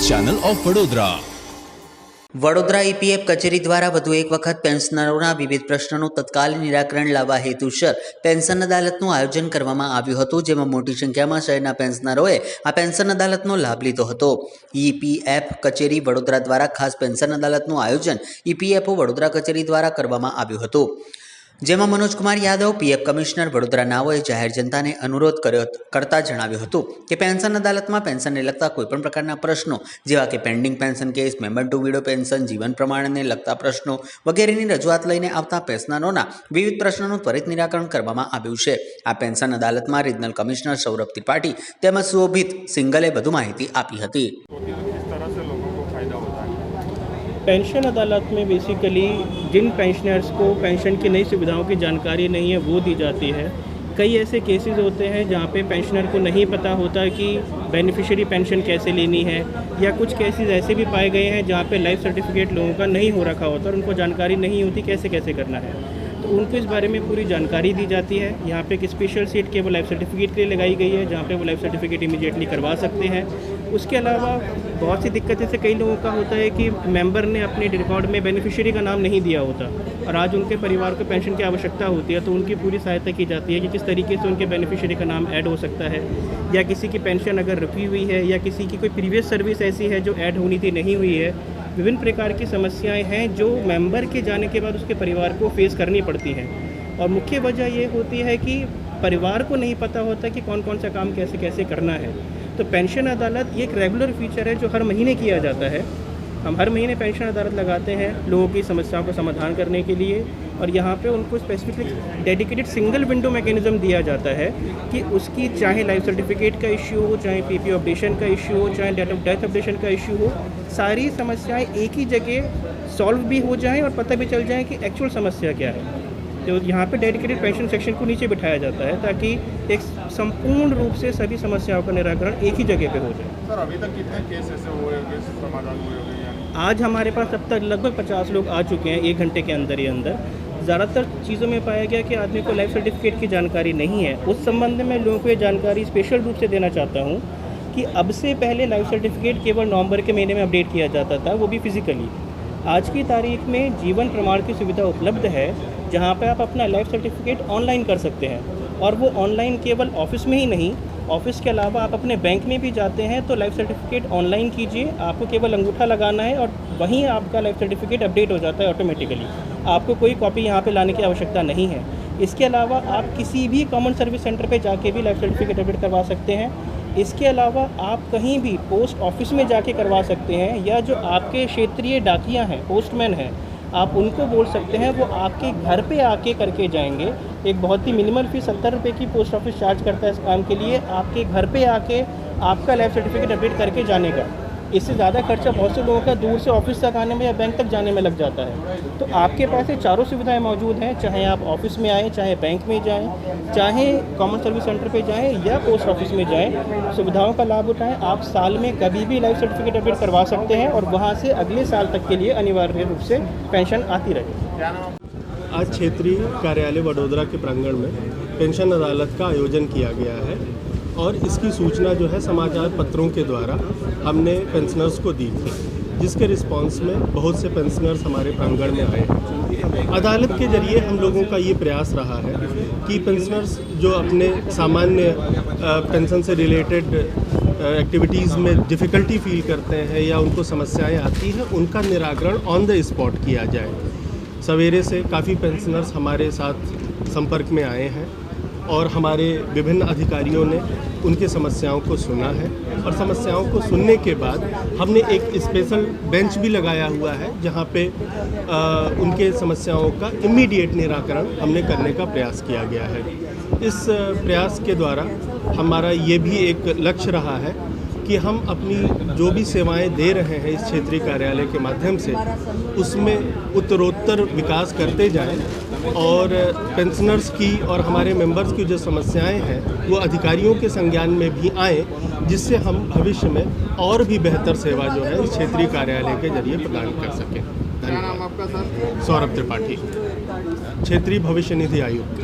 Channel of Vadodara. Vadodara EPF કચેરી દ્વારા વધુ એક વખત પેન્શનરોના વિવિધ પ્રશ્નોનું તત્કાલીન નિરાકરણ લાવવા હેતુસર પેન્શન અદાલતનું આયોજન કરવામાં આવ્યું હતું, જેમાં મોટી સંખ્યામાં શહેરના પેન્શનરોએ આ પેન્શન અદાલતનો લાભ લીધો હતો। ઈપીએફ કચેરી વડોદરા દ્વારા ખાસ પેન્શન અદાલતનું આયોજન ઈપીએફઓ વડોદરા કચેરી દ્વારા કરવામાં આવ્યું હતું, જેમાં મનોજકુમાર યાદવ પીએફ કમિશનર વડોદરા નાઓએ જાહેર જનતાને અનુરોધ કરતા જણાવ્યું હતું કે પેન્શન અદાલતમાં પેન્શનને લગતા કોઈપણ પ્રકારના પ્રશ્નો જેવા કે pending pension case, member to widow pension, જીવન પ્રમાણને લગતા પ્રશ્નો વગેરેની રજૂઆત લઈને આવતા પેન્શનરોના વિવિધ પ્રશ્નોનું ત્વરિત નિરાકરણ કરવામાં આવ્યું છે। આ પેન્શન અદાલતમાં રિજનલ કમિશનર સૌરભ ત્રિપાठी તેમજ શોભિત સિંગલે વધુ માહિતી આપી હતી। पेंशन अदालत में बेसिकली जिन पेंशनर्स को पेंशन की नई सुविधाओं की जानकारी नहीं है वो दी जाती है। कई ऐसे केसेस होते हैं जहाँ पे पेंशनर को नहीं पता होता कि बेनिफिशियरी पेंशन कैसे लेनी है, या कुछ केसेस ऐसे भी पाए गए हैं जहाँ पे लाइफ सर्टिफिकेट लोगों का नहीं हो रखा होता और उनको जानकारी नहीं होती कैसे कैसे करना है, तो उनको इस बारे में पूरी जानकारी दी जाती है। यहाँ पे एक स्पेशल सीट केवल लाइफ सर्टिफिकेट के लिए लगाई गई है, जहाँ पे वो लाइफ सर्टिफिकेट इमीडिएटली करवा सकते हैं। उसके अलावा बहुत सी दिक्कतें से कई लोगों का होता है कि मेंबर ने अपने रिकॉर्ड में बेनिफिशियरी का नाम नहीं दिया होता और आज उनके परिवार को पेंशन की आवश्यकता होती है, तो उनकी पूरी सहायता की जाती है कि किस तरीके से उनके बेनिफिशियरी का नाम ऐड हो सकता है, या किसी की पेंशन अगर रुकी हुई है या किसी की कोई प्रीवियस सर्विस ऐसी है जो ऐड होनी थी नहीं हुई है। विभिन्न प्रकार की समस्याएं हैं जो मेंबर के जाने के बाद उसके परिवार को फेस करनी पड़ती हैं, और मुख्य वजह ये होती है कि परिवार को नहीं पता होता कि कौन कौन सा काम कैसे कैसे करना है। तो पेंशन अदालत ये एक रेगुलर फीचर है जो हर महीने किया जाता है। हम हर महीने पेंशन अदालत लगाते हैं लोगों की समस्याओं का समाधान करने के लिए, और यहाँ पे उनको specific dedicated single window mechanism दिया जाता है कि उसकी चाहे लाइफ सर्टिफिकेट का इश्यू हो, चाहे पीपी अपडेशन का इश्यू हो, चाहे डेट ऑफ डेथ अपडेशन का इश्यू हो, सारी समस्याएं एक ही जगह सॉल्व भी हो जाएं और पता भी चल जाए कि एक्चुअल समस्या क्या है। तो यहाँ पे डेडिकेटेड पेंशन सेक्शन को नीचे बिठाया जाता है ताकि एक संपूर्ण रूप से सभी समस्याओं का निराकरण एक ही जगह पे हो जाए। सर, अभी तक कितने केस ऐसे हुए हैं समाधान हुए होंगे? आज हमारे पास अब तक लगभग 50 लोग आ चुके हैं 1 घंटे के अंदर ही अंदर। ज़्यादातर चीज़ों में पाया गया कि आदमी को लाइफ सर्टिफिकेट की जानकारी नहीं है। उस संबंध में लोगों को ये जानकारी स्पेशल रूप से देना चाहता हूँ कि अब से पहले लाइफ सर्टिफिकेट केवल नवंबर के महीने में अपडेट किया जाता था, वो भी फिजिकली। आज की तारीख में जीवन प्रमाण की सुविधा उपलब्ध है, जहाँ पे आप अपना लाइफ सर्टिफिकेट ऑनलाइन कर सकते हैं, और वो ऑनलाइन केवल ऑफिस में ही नहीं, ऑफिस के अलावा आप अपने बैंक में भी जाते हैं तो लाइफ सर्टिफिकेट ऑनलाइन कीजिए, आपको केवल अंगूठा लगाना है और वहीं आपका लाइफ सर्टिफिकेट अपडेट हो जाता है ऑटोमेटिकली। आपको कोई कॉपी यहाँ पे लाने की आवश्यकता नहीं है। इसके अलावा आप किसी भी कॉमन सर्विस सेंटर पे जाके भी लाइफ सर्टिफिकेट अपडेट करवा सकते हैं। इसके अलावा आप कहीं भी पोस्ट ऑफिस में जाके करवा सकते हैं, या जो आपके क्षेत्रीय डाकिया हैं, पोस्टमैन हैं, आप उनको बोल सकते हैं, वो आपके घर पे आके करके जाएंगे। एक बहुत ही मिनिमल फीस 70 रुपये की पोस्ट ऑफिस चार्ज करता है इस काम के लिए, आपके घर पे आके आपका लाइफ सर्टिफिकेट अपडेट करके जाने का। इससे ज़्यादा खर्चा बहुत से लोगों का दूर से ऑफिस तक आने में या बैंक तक जाने में लग जाता है। तो आपके पास ये चारों सुविधाएं मौजूद हैं, चाहे आप ऑफिस में आएँ, चाहे बैंक में जाएँ, चाहे कॉमन सर्विस सेंटर पे जाएँ या पोस्ट ऑफिस में जाएँ, सुविधाओं का लाभ उठाएं। आप साल में कभी भी लाइफ सर्टिफिकेट अपडेट करवा सकते हैं और वहाँ से अगले साल तक के लिए अनिवार्य रूप से पेंशन आती रहे। आज क्षेत्रीय कार्यालय वडोदरा के प्रांगण में पेंशन अदालत का आयोजन किया गया है, और इसकी सूचना जो है समाचार पत्रों के द्वारा हमने पेंशनर्स को दी थी, जिसके रिस्पांस में बहुत से पेंशनर्स हमारे प्रांगण में आए हैं। अदालत के जरिए हम लोगों का ये प्रयास रहा है कि पेंशनर्स जो अपने सामान्य पेंशन से रिलेटेड एक्टिविटीज़ में डिफ़िकल्टी फील करते हैं या उनको समस्याएं आती हैं, उनका निराकरण ऑन द स्पॉट किया जाए। सवेरे से काफ़ी पेंशनर्स हमारे साथ संपर्क में आए हैं, और हमारे विभिन्न अधिकारियों ने उनकी समस्याओं को सुना है, और समस्याओं को सुनने के बाद हमने एक स्पेशल बेंच भी लगाया हुआ है, जहां पे उनके समस्याओं का इमीडिएट निराकरण हमने करने का प्रयास किया गया है। इस प्रयास के द्वारा हमारा ये भी एक लक्ष्य रहा है कि हम अपनी जो भी सेवाएं दे रहे हैं इस क्षेत्रीय कार्यालय के माध्यम से, उसमें उत्तरोत्तर विकास करते जाएं, और पेंशनर्स की और हमारे मेंबर्स की जो समस्याएं हैं वो अधिकारियों के संज्ञान में भी आएँ, जिससे हम भविष्य में और भी बेहतर सेवा जो है इस क्षेत्रीय कार्यालय के जरिए प्रदान कर सकें। क्या नाम आपका सर? सौरभ त्रिपाठी, क्षेत्रीय भविष्य निधि आयुक्त।